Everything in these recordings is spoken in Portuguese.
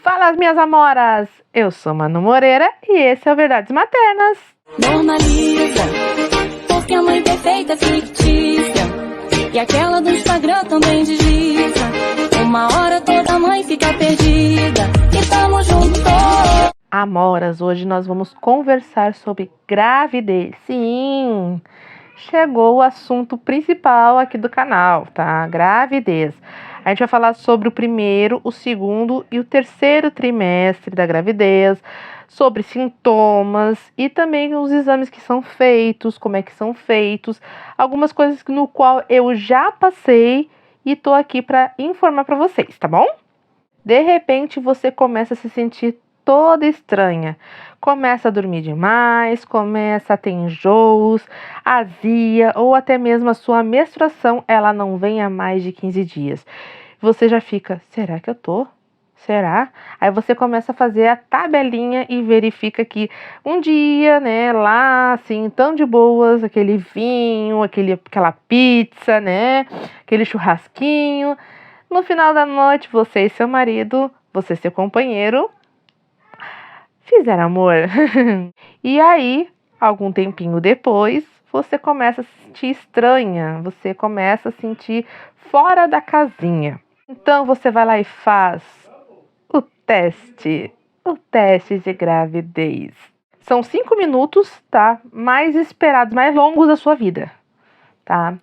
Fala, minhas amoras! Eu sou Manu Moreira e esse é o Verdades Maternas. Normaliza, porque a mãe perfeita é fictícia. E aquela do Instagram também desliza. Uma hora toda mãe fica perdida. E tamo junto. Amoras, hoje nós vamos conversar sobre gravidez. Sim, chegou o assunto principal aqui do canal, tá? Gravidez. A gente vai falar sobre o primeiro, o segundo e o terceiro trimestre da gravidez, sobre sintomas e também os exames que são feitos, como é que são feitos, algumas coisas no qual eu já passei e tô aqui para informar para vocês, tá bom? De repente você começa a se sentir toda estranha, começa a dormir demais, começa a ter enjoos, azia ou até mesmo a sua menstruação, ela não vem há mais de 15 dias. Você já fica, será que eu tô? Será? Aí você começa a fazer a tabelinha e verifica que um dia, né, lá assim, tão de boas, aquele vinho, aquela pizza, né, aquele churrasquinho, no final da noite você e seu marido, você e seu companheiro, fizeram amor. E aí, algum tempinho depois, você começa a se sentir estranha, você começa a se sentir fora da casinha. Então você vai lá e faz o teste de gravidez. São 5 minutos, tá? Mais esperados, mais longos da sua vida, tá?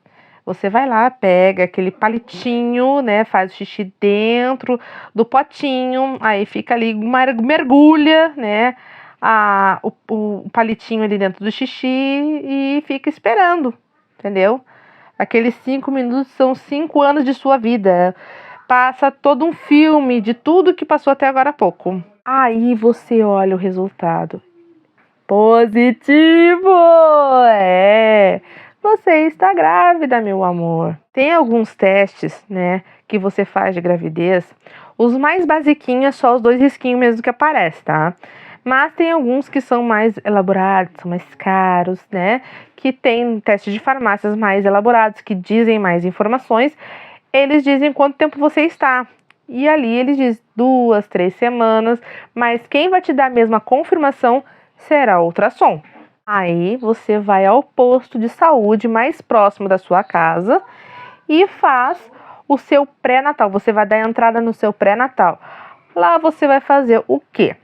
Você vai lá, pega aquele palitinho, né? Faz o xixi dentro do potinho, aí fica ali, mergulha, né? O palitinho ali dentro do xixi e fica esperando, entendeu? Aqueles 5 minutos são 5 anos de sua vida. Passa todo um filme de tudo que passou até agora há pouco. Aí você olha o resultado. Positivo! Você está grávida, meu amor. Tem alguns testes, né, que você faz de gravidez. Os mais basiquinhos é só os 2 risquinhos mesmo que aparece, tá? Mas tem alguns que são mais elaborados, são mais caros, né? Que tem testes de farmácias mais elaborados, que dizem mais informações. Eles dizem quanto tempo você está. E ali eles dizem 2, 3 semanas. Mas quem vai te dar a mesma confirmação será o ultrassom. Aí você vai ao posto de saúde mais próximo da sua casa e faz o seu pré-natal. Você vai dar entrada no seu pré-natal. Lá você vai fazer o quê?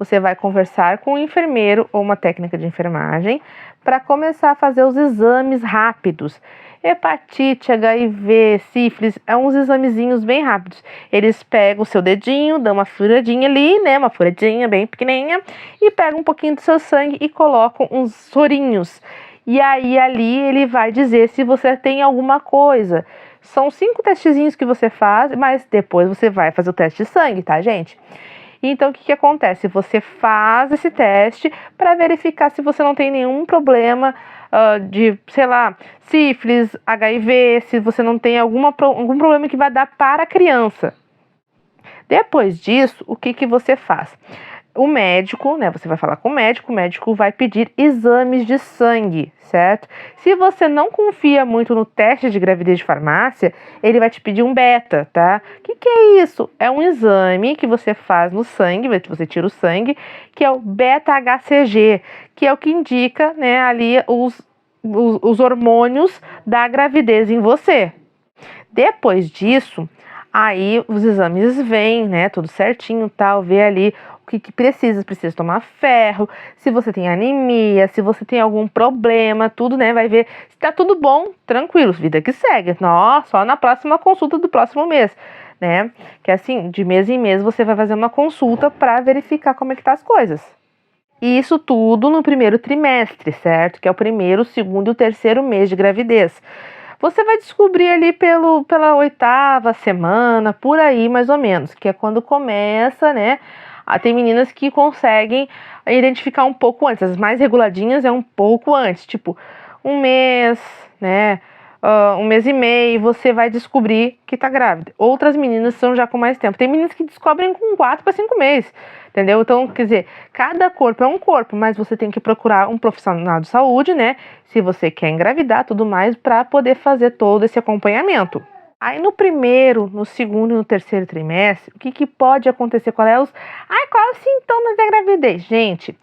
Você vai conversar com um enfermeiro ou uma técnica de enfermagem para começar a fazer os exames rápidos. Hepatite, HIV, sífilis, é uns examezinhos bem rápidos. Eles pegam o seu dedinho, dão uma furadinha ali, né? Uma furadinha bem pequenininha e pegam um pouquinho do seu sangue e colocam uns sorinhos. E aí ali ele vai dizer se você tem alguma coisa. São 5 testezinhos que você faz, mas depois você vai fazer o teste de sangue, tá, gente? Então, o que acontece? Você faz esse teste para verificar se você não tem nenhum problema de, sei lá, sífilis, HIV, se você não tem algum problema que vai dar para a criança. Depois disso, o que você faz? O médico, né, você vai falar com o médico vai pedir exames de sangue, certo? Se você não confia muito no teste de gravidez de farmácia, ele vai te pedir um beta, tá? O que é isso? É um exame que você faz no sangue, você tira o sangue, que é o beta-HCG, que é o que indica, né, ali os hormônios da gravidez em você. Depois disso, aí os exames vêm, né, tudo certinho, tal, vê ali o que precisa tomar ferro, se você tem anemia, se você tem algum problema, tudo, né, vai ver se tá tudo bom, tranquilo, vida que segue, só na próxima consulta do próximo mês, né, que assim, de mês em mês você vai fazer uma consulta para verificar como é que tá as coisas. E isso tudo no primeiro trimestre, certo, que é o primeiro, o segundo e o terceiro mês de gravidez. Você vai descobrir ali pela 8ª semana, por aí mais ou menos, que é quando começa, né? Tem meninas que conseguem identificar um pouco antes, as mais reguladinhas é um pouco antes, tipo 1 mês, né? 1 mês e meio, você vai descobrir que tá grávida. Outras meninas são já com mais tempo. Tem meninas que descobrem com 4 para 5 meses, entendeu? Então, quer dizer, cada corpo é um corpo, mas você tem que procurar um profissional de saúde, né? Se você quer engravidar, tudo mais, para poder fazer todo esse acompanhamento. Aí no primeiro, no segundo e no terceiro trimestre, o que pode acontecer? Qual é os sintomas da gravidez? Gente,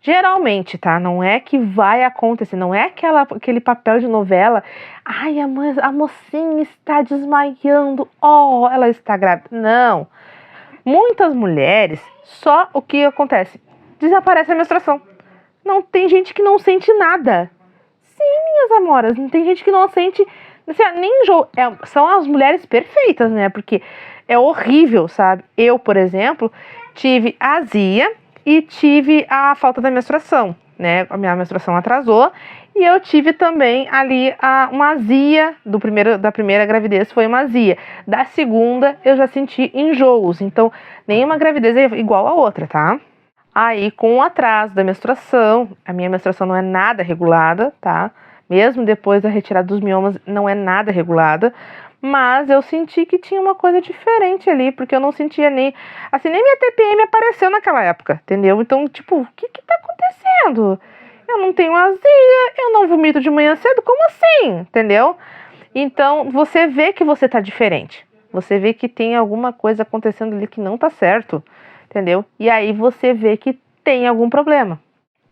geralmente, tá? Não é que vai acontecer, não é aquele papel de novela. Ai, a mocinha está desmaiando, ela está grávida. Não. Muitas mulheres, só o que acontece? Desaparece a menstruação. Não tem gente que não sente nada. Sim, minhas amoras, não tem gente que não sente, assim, nem enjoo. São as mulheres perfeitas, né? Porque é horrível, sabe? Eu, por exemplo, tive azia e tive a falta da menstruação, né? A minha menstruação atrasou e eu tive também ali uma azia da primeira gravidez, foi uma azia. Da segunda eu já senti enjoos, então nenhuma gravidez é igual a outra, tá? Aí com o atraso da menstruação, a minha menstruação não é nada regulada, tá? Mesmo depois da retirada dos miomas, não é nada regulada. Mas eu senti que tinha uma coisa diferente ali, porque eu não sentia nem minha TPM apareceu naquela época, entendeu? Então, tipo, o que tá acontecendo? Eu não tenho azia, eu não vomito de manhã cedo, como assim? Entendeu? Então, você vê que você tá diferente. Você vê que tem alguma coisa acontecendo ali que não tá certo, entendeu? E aí você vê que tem algum problema.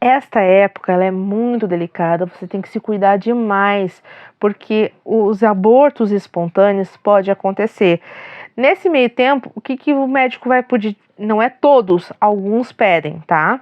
Esta época, ela é muito delicada, você tem que se cuidar demais, porque os abortos espontâneos podem acontecer. Nesse meio tempo, o que o médico vai pedir? Não é todos, alguns pedem, tá?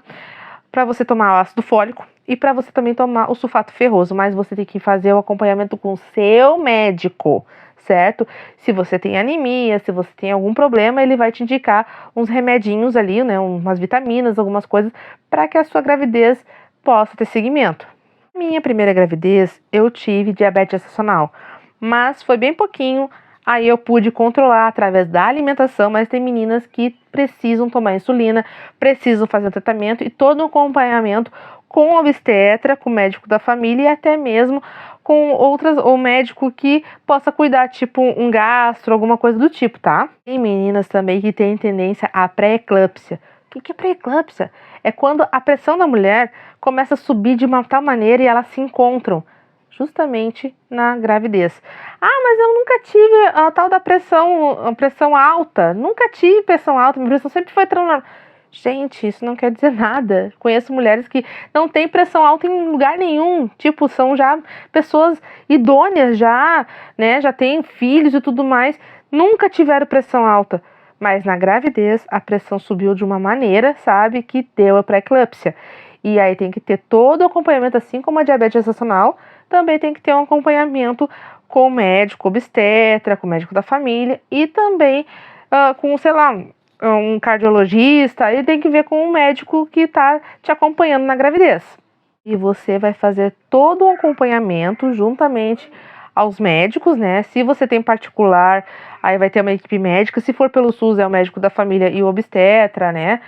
Para você tomar o ácido fólico e para você também tomar o sulfato ferroso, mas você tem que fazer o acompanhamento com o seu médico, certo? Se você tem anemia, se você tem algum problema, ele vai te indicar uns remedinhos ali, né, umas vitaminas, algumas coisas, para que a sua gravidez possa ter seguimento. Minha primeira gravidez, eu tive diabetes gestacional, mas foi bem pouquinho, aí eu pude controlar através da alimentação, mas tem meninas que precisam tomar insulina, precisam fazer tratamento e todo o acompanhamento com o obstetra, com o médico da família e até mesmo com ou médico que possa cuidar, tipo um gastro, alguma coisa do tipo, tá? Tem meninas também que têm tendência à pré-eclâmpsia. O que é pré-eclâmpsia? É quando a pressão da mulher começa a subir de uma tal maneira e elas se encontram justamente na gravidez. Mas eu nunca tive a tal da pressão alta. Nunca tive pressão alta, minha pressão sempre foi normal. Gente, isso não quer dizer nada. Conheço mulheres que não têm pressão alta em lugar nenhum. Tipo, são já pessoas idôneas já, né? Já têm filhos e tudo mais. Nunca tiveram pressão alta. Mas na gravidez, a pressão subiu de uma maneira, sabe? Que deu a pré-eclâmpsia. E aí tem que ter todo o acompanhamento, assim como a diabetes gestacional, também tem que ter um acompanhamento com o médico obstetra, com o médico da família e também com, sei lá, um cardiologista, e tem que ver com um médico que está te acompanhando na gravidez. E você vai fazer todo o acompanhamento juntamente aos médicos, né? Se você tem particular, aí vai ter uma equipe médica. Se for pelo SUS, é o médico da família e o obstetra, né?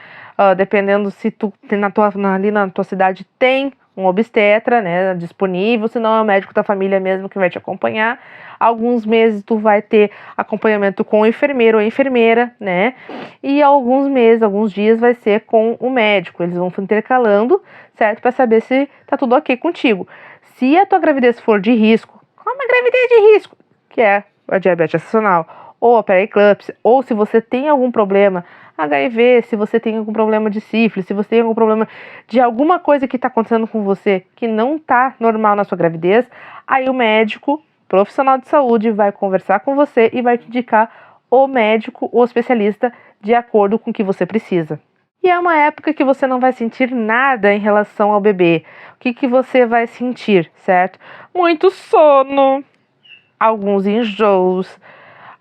Dependendo se tu ali na tua cidade tem um obstetra, né, disponível, se não é o médico da família mesmo que vai te acompanhar. Alguns meses tu vai ter acompanhamento com o enfermeiro ou enfermeira, né, e alguns meses, alguns dias vai ser com o médico. Eles vão intercalando, certo, para saber se tá tudo ok contigo. Se a tua gravidez for de risco, como a gravidez de risco, que é a diabetes gestacional, ou a pré-eclâmpsia, ou se você tem algum problema HIV, se você tem algum problema de sífilis, se você tem algum problema de alguma coisa que está acontecendo com você que não está normal na sua gravidez, aí o médico, profissional de saúde, vai conversar com você e vai te indicar o médico ou especialista de acordo com o que você precisa. E é uma época que você não vai sentir nada em relação ao bebê. O que você vai sentir, certo? Muito sono, alguns enjoos,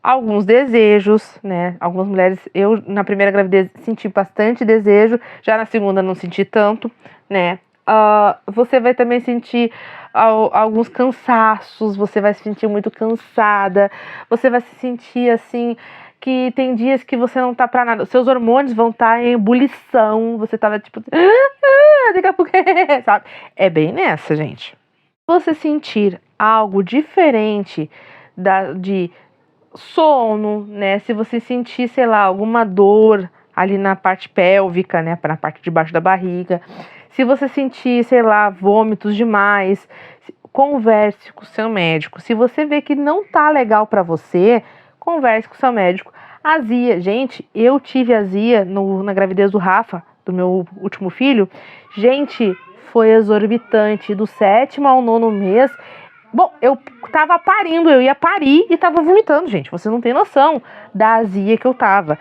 alguns desejos, né? Algumas mulheres, eu na primeira gravidez senti bastante desejo, já na segunda não senti tanto, né? Você vai também sentir alguns cansaços, você vai se sentir muito cansada, você vai se sentir assim, que tem dias que você não tá pra nada, seus hormônios vão estar em ebulição, você tava tipo, daqui a pouco, sabe? É bem nessa, gente. Você sentir algo diferente de sono, né? Se você sentir, sei lá, alguma dor ali na parte pélvica, né? Na parte de baixo da barriga. Se você sentir, sei lá, vômitos demais, converse com o seu médico. Se você vê que não tá legal para você, converse com o seu médico. Azia, gente, eu tive azia na gravidez do Rafa, do meu último filho. Gente, foi exorbitante, do 7º ao 9º mês. Bom, eu tava parindo, eu ia parir e tava vomitando, gente. Você não tem noção da azia que eu tava.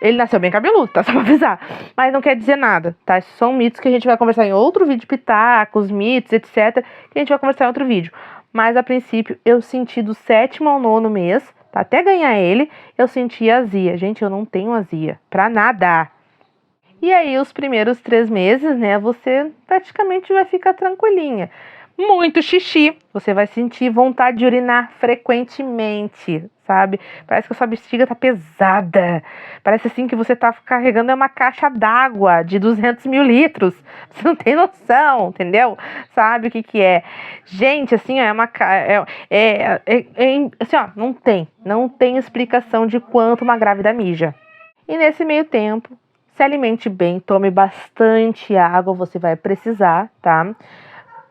Ele nasceu bem cabeludo, tá? Só pra avisar. Mas não quer dizer nada, tá? Esses são mitos que a gente vai conversar em outro vídeo, pitacos, mitos, etc. Que a gente vai conversar em outro vídeo. Mas, a princípio, eu senti do 7º ao 9º mês, tá? Até ganhar ele, eu senti azia. Gente, eu não tenho azia pra nada. E aí, os primeiros 3 meses, né? Você praticamente vai ficar tranquilinha. Muito xixi, você vai sentir vontade de urinar frequentemente, sabe? Parece que a sua bexiga tá pesada, parece assim que você tá carregando uma caixa d'água de 200 mil litros, você não tem noção, entendeu? Sabe o que que é? Gente, assim, assim, ó, não tem explicação de quanto uma grávida mija. E nesse meio tempo, se alimente bem, tome bastante água, você vai precisar, tá?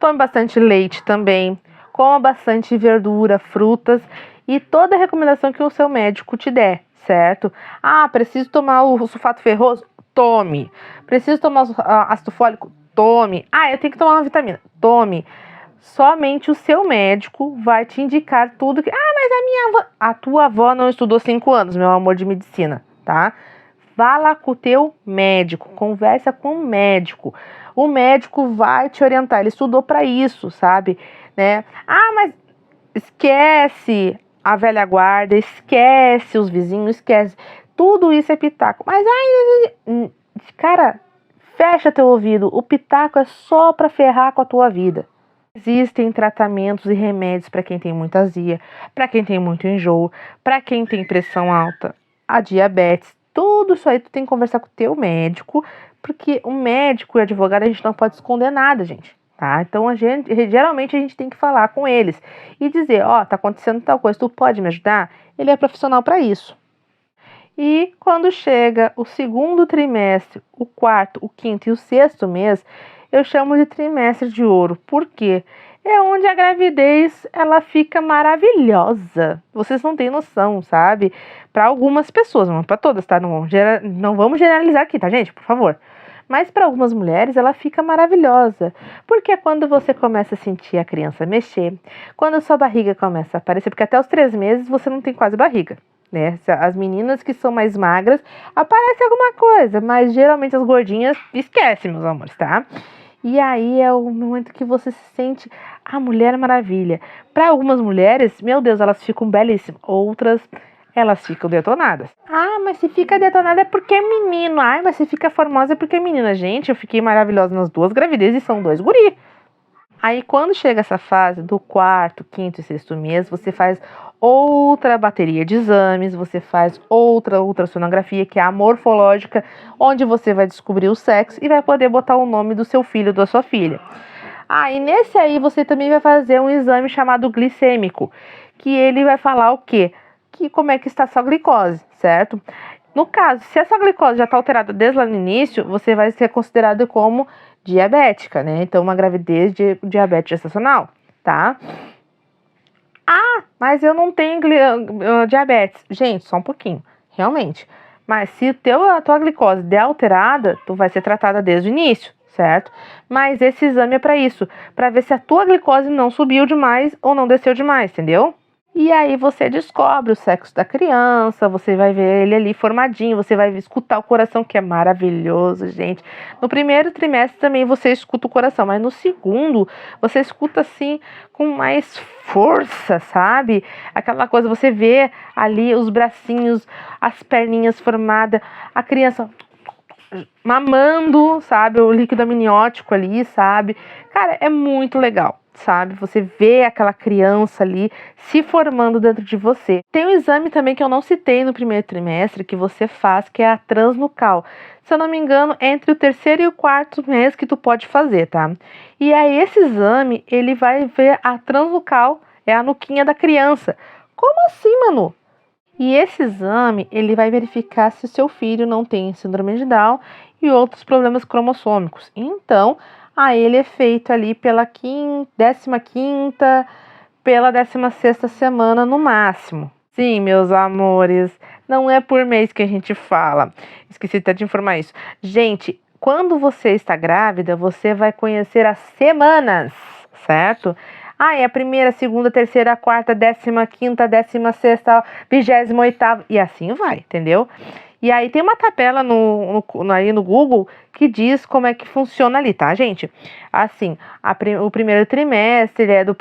Tome bastante leite também, coma bastante verdura, frutas e toda a recomendação que o seu médico te der, certo? Ah, preciso tomar o sulfato ferroso? Tome. Preciso tomar ácido fólico? Tome. Ah, eu tenho que tomar uma vitamina? Tome. Somente o seu médico vai te indicar tudo que... Ah, mas a tua avó não estudou 5 anos, meu amor de medicina, tá? Vá lá com o teu médico, conversa com o médico. O médico vai te orientar, ele estudou para isso, sabe? Né? Ah, mas esquece a velha guarda, esquece os vizinhos, esquece. Tudo isso é pitaco. Mas, cara, fecha teu ouvido. O pitaco é só para ferrar com a tua vida. Existem tratamentos e remédios para quem tem muita azia, para quem tem muito enjoo, para quem tem pressão alta, a diabetes. Tudo isso aí tu tem que conversar com o teu médico, porque o médico e o advogado a gente não pode esconder nada, gente, tá? Então geralmente a gente tem que falar com eles e dizer, ó, tá acontecendo tal coisa, tu pode me ajudar? Ele é profissional para isso. E quando chega o 2º trimestre, o 4º, o 5º e o 6º mês, eu chamo de trimestre de ouro. Por quê? É onde a gravidez, ela fica maravilhosa. Vocês não têm noção, sabe? Para algumas pessoas, não para todas, tá? Não vamos generalizar aqui, tá, gente? Por favor. Mas para algumas mulheres, ela fica maravilhosa. Porque é quando você começa a sentir a criança mexer, quando a sua barriga começa a aparecer, porque até os 3 meses você não tem quase barriga, né? As meninas que são mais magras, aparece alguma coisa, mas geralmente as gordinhas, esquece, meus amores, tá? E aí é o momento que você se sente a Mulher Maravilha. Para algumas mulheres, meu Deus, elas ficam belíssimas. Outras, elas ficam detonadas. Ah, mas se fica detonada é porque é menino. Ai, mas se fica formosa é porque é menina. Gente, eu fiquei maravilhosa nas 2 gravidezes e são 2 guri. Aí quando chega essa fase do 4º, 5º e 6º mês, você faz outra bateria de exames, você faz outra ultrassonografia, que é a morfológica, onde você vai descobrir o sexo e vai poder botar o nome do seu filho ou da sua filha. Ah, e nesse aí você também vai fazer um exame chamado glicêmico, que ele vai falar o quê? Que como é que está a sua glicose, certo? No caso, se a sua glicose já está alterada desde lá no início, você vai ser considerado como diabética, né? Então, uma gravidez de diabetes gestacional, tá? Ah, mas eu não tenho diabetes. Gente, só um pouquinho, realmente. Mas se a tua glicose der alterada, tu vai ser tratada desde o início, certo? Mas esse exame é para isso, para ver se a tua glicose não subiu demais ou não desceu demais, entendeu? E aí você descobre o sexo da criança, você vai ver ele ali formadinho, você vai escutar o coração, que é maravilhoso, gente. No primeiro trimestre também você escuta o coração, mas no segundo você escuta assim com mais força, sabe? Aquela coisa, você vê ali os bracinhos, as perninhas formadas, a criança mamando, sabe? O líquido amniótico ali, sabe? Cara, é muito legal, sabe? Você vê aquela criança ali se formando dentro de você. Tem um exame também que eu não citei no primeiro trimestre, que você faz, que é a transnucal. Se eu não me engano, entre o 3º e o 4º mês que tu pode fazer, tá? E aí esse exame, ele vai ver a transnucal, é a nuquinha da criança. Como assim, Manu? E esse exame, ele vai verificar se o seu filho não tem síndrome de Down e outros problemas cromossômicos. Então, aí ele é feito ali pela 15ª, pela 16ª semana no máximo. Sim, meus amores, não é por mês que a gente fala. Esqueci até de informar isso. Gente, quando você está grávida, você vai conhecer as semanas, certo? É a primeira, segunda, terceira, quarta, 15ª, 16ª, 28ª e assim vai, entendeu? E aí tem uma tabela aí no Google que diz como é que funciona ali, tá, gente? Assim, o primeiro trimestre é da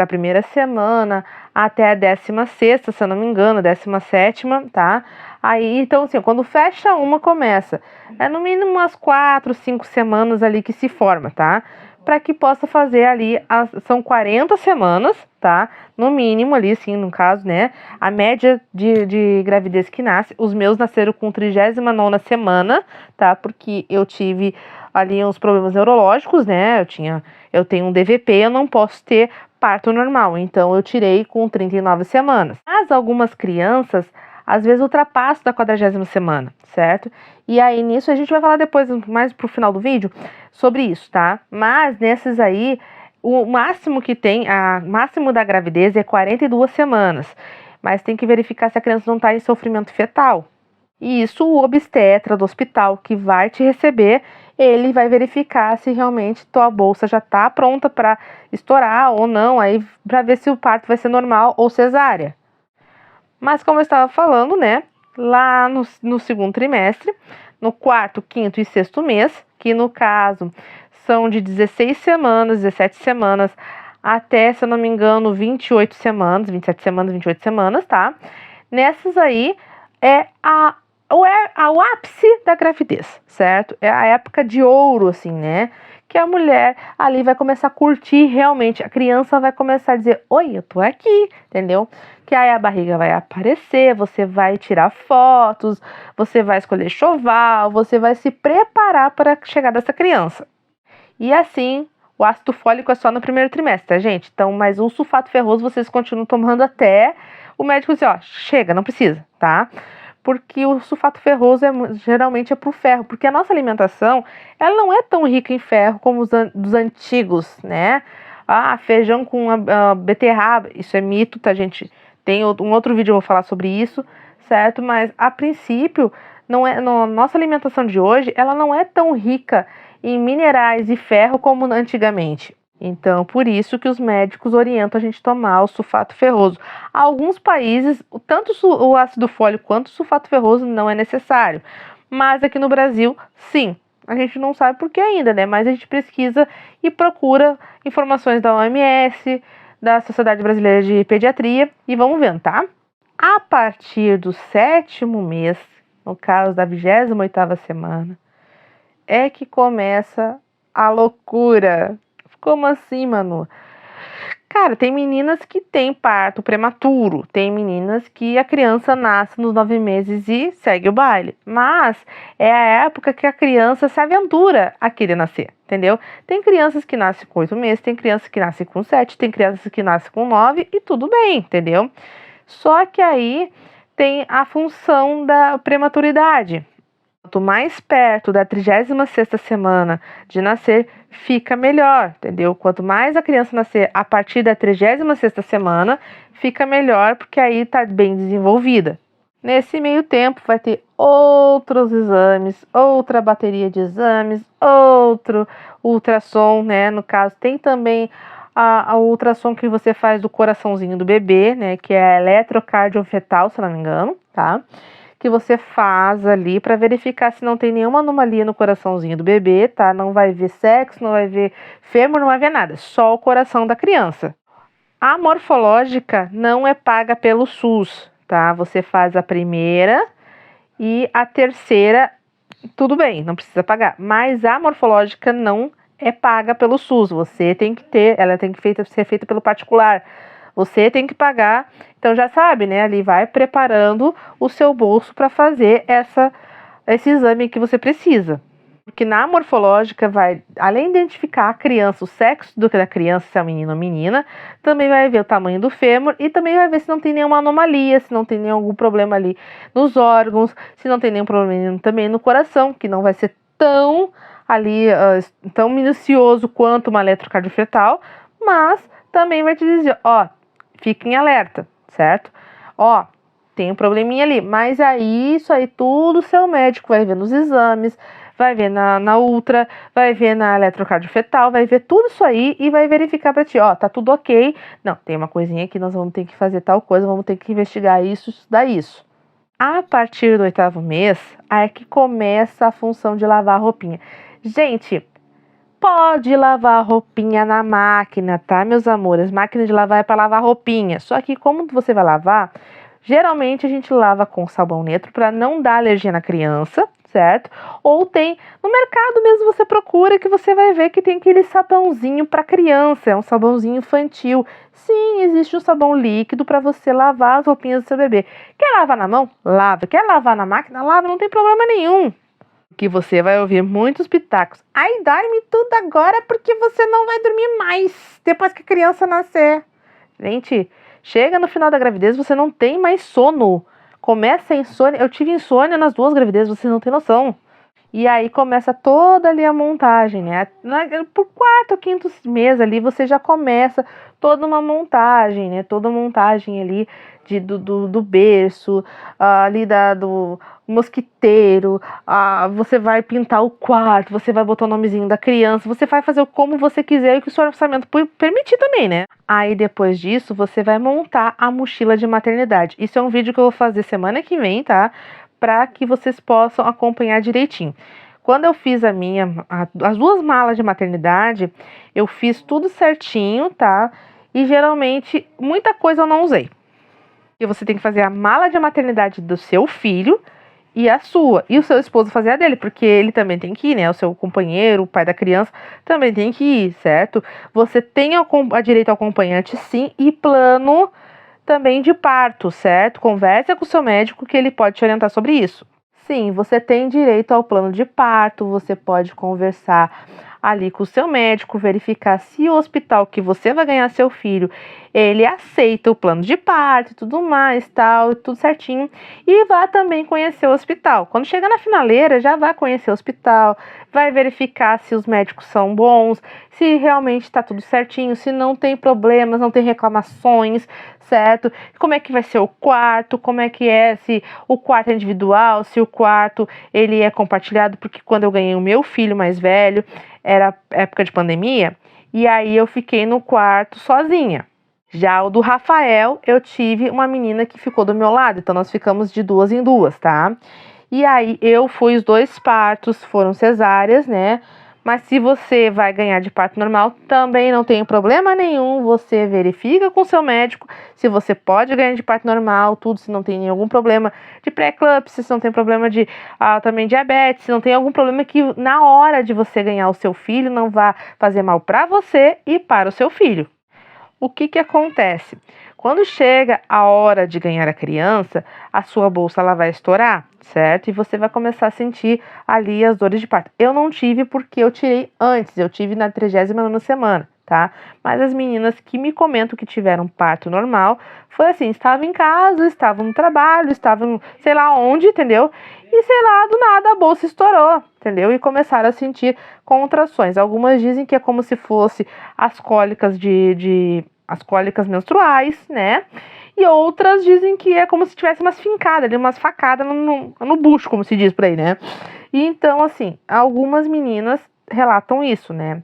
primeira semana até a 16ª, se eu não me engano, 17ª, tá? Aí, então, assim, quando fecha uma, começa. É no mínimo umas 4, 5 semanas ali que se forma, tá? Para que possa fazer ali, são 40 semanas, tá? No mínimo ali, sim, no caso, né? A média de gravidez que nasce, os meus nasceram com 39ª semana, tá? Porque eu tive ali uns problemas neurológicos, né? Eu tenho um DVP, eu não posso ter parto normal, então eu tirei com 39 semanas. Mas algumas crianças, às vezes, ultrapassam da 40ª semana, certo? E aí, nisso, a gente vai falar depois, mais pro final do vídeo, sobre isso, tá? Mas, nesses aí, o máximo que tem, máximo da gravidez é 42 semanas. Mas tem que verificar se a criança não está em sofrimento fetal. E isso, o obstetra do hospital que vai te receber, ele vai verificar se realmente tua bolsa já está pronta para estourar ou não, aí para ver se o parto vai ser normal ou cesárea. Mas como eu estava falando, né, lá no segundo trimestre, no 4º, 5º e 6º mês, que no caso são de 16 semanas, 17 semanas, até, se eu não me engano, 28 semanas, 27 semanas, 28 semanas, tá? Nessas aí é o ápice da gravidez, certo? É a época de ouro, assim, né? Que a mulher ali vai começar a curtir realmente. A criança vai começar a dizer, oi, eu tô aqui, entendeu? Que aí a barriga vai aparecer, você vai tirar fotos, você vai escolher enxoval, você vai se preparar para a chegada dessa criança. E assim, o ácido fólico é só no primeiro trimestre, tá, gente? Então, mas o sulfato ferroso vocês continuam tomando até o médico dizer, ó, chega, não precisa, tá? Porque o sulfato ferroso geralmente é pro ferro, porque a nossa alimentação, ela não é tão rica em ferro como dos antigos, né? Feijão com beterraba, isso é mito, tá, gente? Tem um outro vídeo eu vou falar sobre isso, certo? Mas, a princípio, nossa alimentação de hoje, ela não é tão rica em minerais e ferro como antigamente. Então, por isso que os médicos orientam a gente a tomar o sulfato ferroso. Alguns países, tanto o ácido fólico quanto o sulfato ferroso não é necessário. Mas aqui no Brasil, sim. A gente não sabe por que ainda, né? Mas a gente pesquisa e procura informações da OMS, da Sociedade Brasileira de Pediatria, e vamos vendo, tá? A partir do 7º mês, no caso da 28ª semana, é que começa a loucura. Como assim, Manu? Cara, tem meninas que têm parto prematuro, tem meninas que a criança nasce nos 9 meses e segue o baile. Mas é a época que a criança se aventura a querer nascer, entendeu? Tem crianças que nascem com 8 meses, tem crianças que nascem com 7, tem crianças que nascem com 9 e tudo bem, entendeu? Só que aí tem a função da prematuridade. Quanto mais perto da 36ª semana de nascer, fica melhor, entendeu? Quanto mais a criança nascer a partir da 36ª semana, fica melhor, porque aí tá bem desenvolvida. Nesse meio tempo, vai ter outros exames, outra bateria de exames, outro ultrassom, né? No caso, tem também a ultrassom que você faz do coraçãozinho do bebê, né? Que é a eletrocardiofetal, se não me engano, tá? Que você faz ali para verificar se não tem nenhuma anomalia no coraçãozinho do bebê, tá? Não vai ver sexo, não vai ver fêmur, não vai ver nada, só o coração da criança. A morfológica não é paga pelo SUS, tá? Você faz a primeira e a terceira, tudo bem, não precisa pagar, mas a morfológica não é paga pelo SUS, você tem que ter, ela tem que ser feita pelo particular. Você tem que pagar, então já sabe, né? Ali vai preparando o seu bolso para fazer esse exame que você precisa. Porque na morfológica vai, além de identificar a criança, o sexo da criança, se é menino ou menina, também vai ver o tamanho do fêmur e também vai ver se não tem nenhuma anomalia, se não tem nenhum problema ali nos órgãos, se não tem nenhum problema também no coração, que não vai ser tão ali tão minucioso quanto uma eletrocardiofetal, mas também vai te dizer, ó, fique em alerta, certo? Ó, tem um probleminha ali, mas aí isso aí tudo o seu médico vai ver nos exames, vai ver na ultra, vai ver na eletrocardiofetal, vai ver tudo isso aí e vai verificar pra ti, ó, tá tudo ok. Não, tem uma coisinha que nós vamos ter que fazer tal coisa, vamos ter que investigar isso, estudar isso. A partir do 8º mês, aí é que começa a função de lavar a roupinha. Gente, pode lavar a roupinha na máquina, tá, meus amores? Máquina de lavar é para lavar roupinha. Só que como você vai lavar, geralmente a gente lava com sabão neutro para não dar alergia na criança, certo? Ou tem, no mercado mesmo você procura que você vai ver que tem aquele sabãozinho para criança, é um sabãozinho infantil. Sim, existe um sabão líquido para você lavar as roupinhas do seu bebê. Quer lavar na mão? Lava. Quer lavar na máquina? Lava, não tem problema nenhum. Que você vai ouvir muitos pitacos. Ai, dorme tudo agora porque você não vai dormir mais depois que a criança nascer. Gente, chega no final da gravidez, você não tem mais sono. Começa a insônia. Eu tive insônia nas 2 gravidezes, vocês não têm noção. E aí começa toda ali a montagem, né? Por 4º ou 5º mês ali, você já começa toda uma montagem, né? Toda a montagem ali do berço, ali do mosquiteiro, você vai pintar o quarto, você vai botar o nomezinho da criança, você vai fazer como você quiser e o que o seu orçamento permitir também, né? Aí depois disso, você vai montar a mochila de maternidade. Isso é um vídeo que eu vou fazer semana que vem, tá? Para que vocês possam acompanhar direitinho. Quando eu fiz as 2 malas de maternidade, eu fiz tudo certinho, tá? E geralmente, muita coisa eu não usei. E você tem que fazer a mala de maternidade do seu filho e a sua. E o seu esposo fazer a dele, porque ele também tem que ir, né? O seu companheiro, o pai da criança, também tem que ir, certo? Você tem a direito ao acompanhante, sim, e plano também de parto, certo? Conversa com o seu médico que ele pode te orientar sobre isso. Sim, você tem direito ao plano de parto, você pode conversar ali com o seu médico, verificar se o hospital que você vai ganhar seu filho, ele aceita o plano de parto e tudo mais, tal, tudo certinho. E vá também conhecer o hospital. Quando chegar na finaleira, já vai conhecer o hospital, vai verificar se os médicos são bons, se realmente está tudo certinho, se não tem problemas, não tem reclamações, certo? Como é que vai ser o quarto, como é que é, se o quarto é individual, se o quarto ele é compartilhado, porque quando eu ganhei o meu filho mais velho, era época de pandemia, e aí eu fiquei no quarto sozinha. Já o do Rafael, eu tive uma menina que ficou do meu lado, então nós ficamos de 2 em 2, tá? E aí eu fui, os 2 partos foram cesáreas, né? Mas se você vai ganhar de parto normal, também não tem problema nenhum, você verifica com o seu médico se você pode ganhar de parto normal, tudo, se não tem nenhum problema de pré-eclâmpsia, se não tem problema de também diabetes, se não tem algum problema que na hora de você ganhar o seu filho não vá fazer mal para você e para o seu filho. O que acontece? Quando chega a hora de ganhar a criança, a sua bolsa ela vai estourar, certo? E você vai começar a sentir ali as dores de parto. Eu não tive porque eu tirei antes, eu tive na 39ª semana, tá? Mas as meninas que me comentam que tiveram parto normal, foi assim, estavam em casa, estavam no trabalho, estavam sei lá onde, entendeu? E sei lá, do nada a bolsa estourou, entendeu? E começaram a sentir contrações. Algumas dizem que é como se fosse as cólicas as cólicas menstruais, né? E outras dizem que é como se tivesse umas fincadas ali, umas facadas no bucho, como se diz por aí, né? E então, assim, algumas meninas relatam isso, né?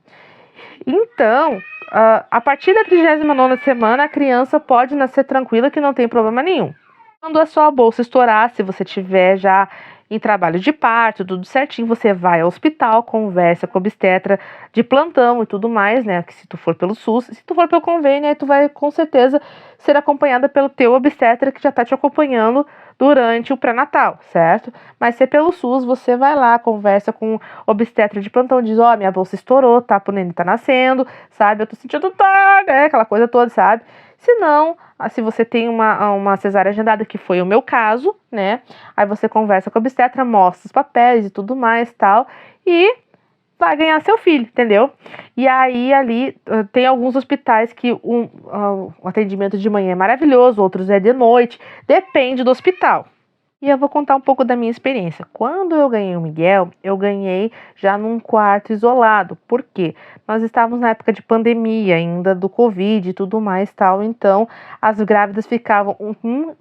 Então, a partir da 39ª semana, a criança pode nascer tranquila, que não tem problema nenhum. Quando a sua bolsa estourar, se você tiver já em trabalho de parto, tudo certinho, você vai ao hospital, conversa com a obstetra de plantão e tudo mais, né? Que se tu for pelo SUS, se tu for pelo convênio, aí tu vai com certeza ser acompanhada pelo teu obstetra que já tá te acompanhando durante o pré-natal, certo? Mas se é pelo SUS, você vai lá, conversa com o obstetra de plantão, diz, ó, minha bolsa estourou, tá? O neném tá nascendo, sabe? Eu tô sentindo dor, né? Aquela coisa toda, sabe? Se não, se você tem uma cesárea agendada, que foi o meu caso, né? Aí você conversa com a obstetra, mostra os papéis e tudo mais, tal, e vai ganhar seu filho, entendeu? E aí ali tem alguns hospitais que o atendimento de manhã é maravilhoso, outros é de noite, depende do hospital. E eu vou contar um pouco da minha experiência. Quando eu ganhei o Miguel, eu ganhei já num quarto isolado. Por quê? Nós estávamos na época de pandemia ainda, do Covid e tudo mais tal. Então, as grávidas ficavam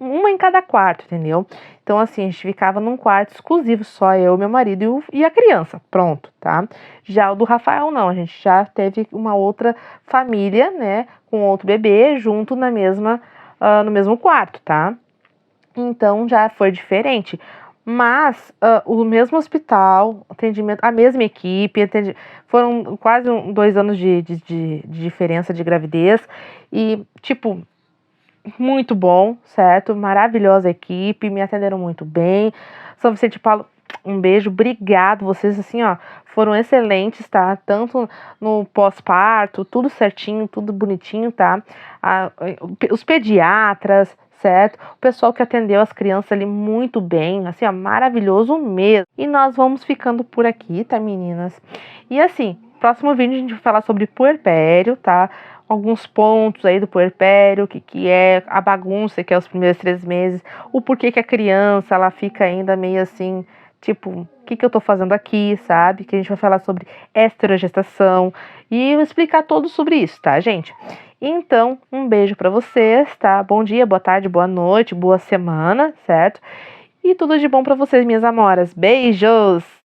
uma em cada quarto, entendeu? Então, assim, a gente ficava num quarto exclusivo, só eu, meu marido e a criança. Pronto, tá? Já o do Rafael, não. A gente já teve uma outra família, né? Com outro bebê junto no mesmo quarto, tá? Então já foi diferente. Mas o mesmo hospital, atendimento, a mesma equipe, foram quase 2 anos de diferença de gravidez. E, tipo, muito bom, certo? Maravilhosa equipe, me atenderam muito bem. São Vicente de Paulo, um beijo, obrigado. Vocês, assim, ó, foram excelentes, tá? Tanto no pós-parto, tudo certinho, tudo bonitinho, tá? Os pediatras, certo? O pessoal que atendeu as crianças ali muito bem, assim, ó, maravilhoso mesmo. E nós vamos ficando por aqui, tá, meninas? E assim, próximo vídeo a gente vai falar sobre puerpério, tá? Alguns pontos aí do puerpério, o que é a bagunça que é os primeiros 3 meses, o porquê que a criança, ela fica ainda meio assim, tipo, o que eu tô fazendo aqui, sabe? Que a gente vai falar sobre esterogestação e explicar tudo sobre isso, tá, gente? Então, um beijo pra vocês, tá? Bom dia, boa tarde, boa noite, boa semana, certo? E tudo de bom pra vocês, minhas amoras. Beijos!